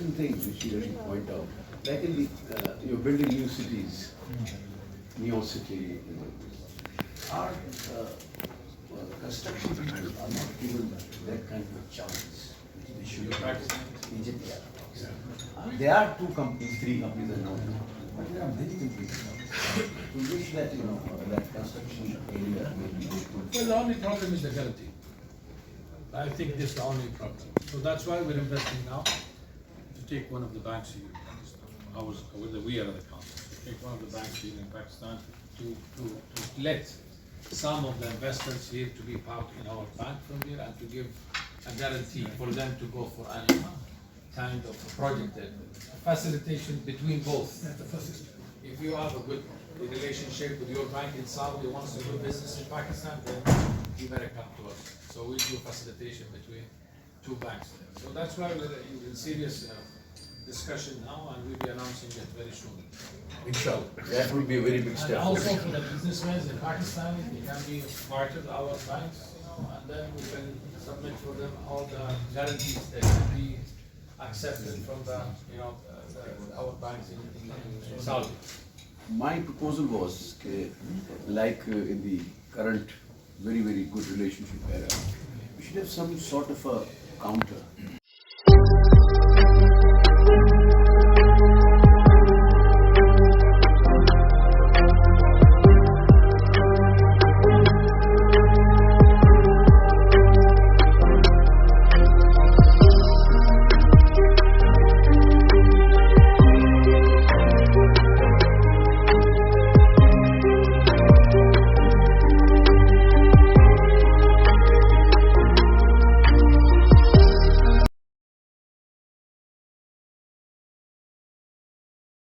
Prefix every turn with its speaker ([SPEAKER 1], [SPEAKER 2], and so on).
[SPEAKER 1] certain things which you should point out. Like in the, you're building new cities, Neo City, you know, our construction people are not given that kind of a chance. They should be Egypt, yeah. There are 2 companies, 3 companies I know, but there are many companies. We wish that, you know, that construction area may be.
[SPEAKER 2] Well, the only problem is the guarantee. I think this is the only problem. So that's why we're investing now to take one of the banks here in Pakistan. We are the council. To take one of the banks here in Pakistan to let some of the investors here to be part in our bank from here and to give a guarantee for them to go for any kind of project facilitation between both. If you have a good relationship with your bank in Saudi who wants to do business in Pakistan, then you better come to us. So we do facilitation between 2 banks there. So that's why we're in serious discussion now, and we'll be announcing it very soon.
[SPEAKER 1] Inshallah. That would be a very big
[SPEAKER 2] And
[SPEAKER 1] step.
[SPEAKER 2] also for the businessmen in Pakistan, they can be part of our banks, and then we can submit for them all the guarantees that can be accepted from the, our banks in Saudi.
[SPEAKER 1] My proposal was, like in the current very good relationship era, we should have some sort of a counter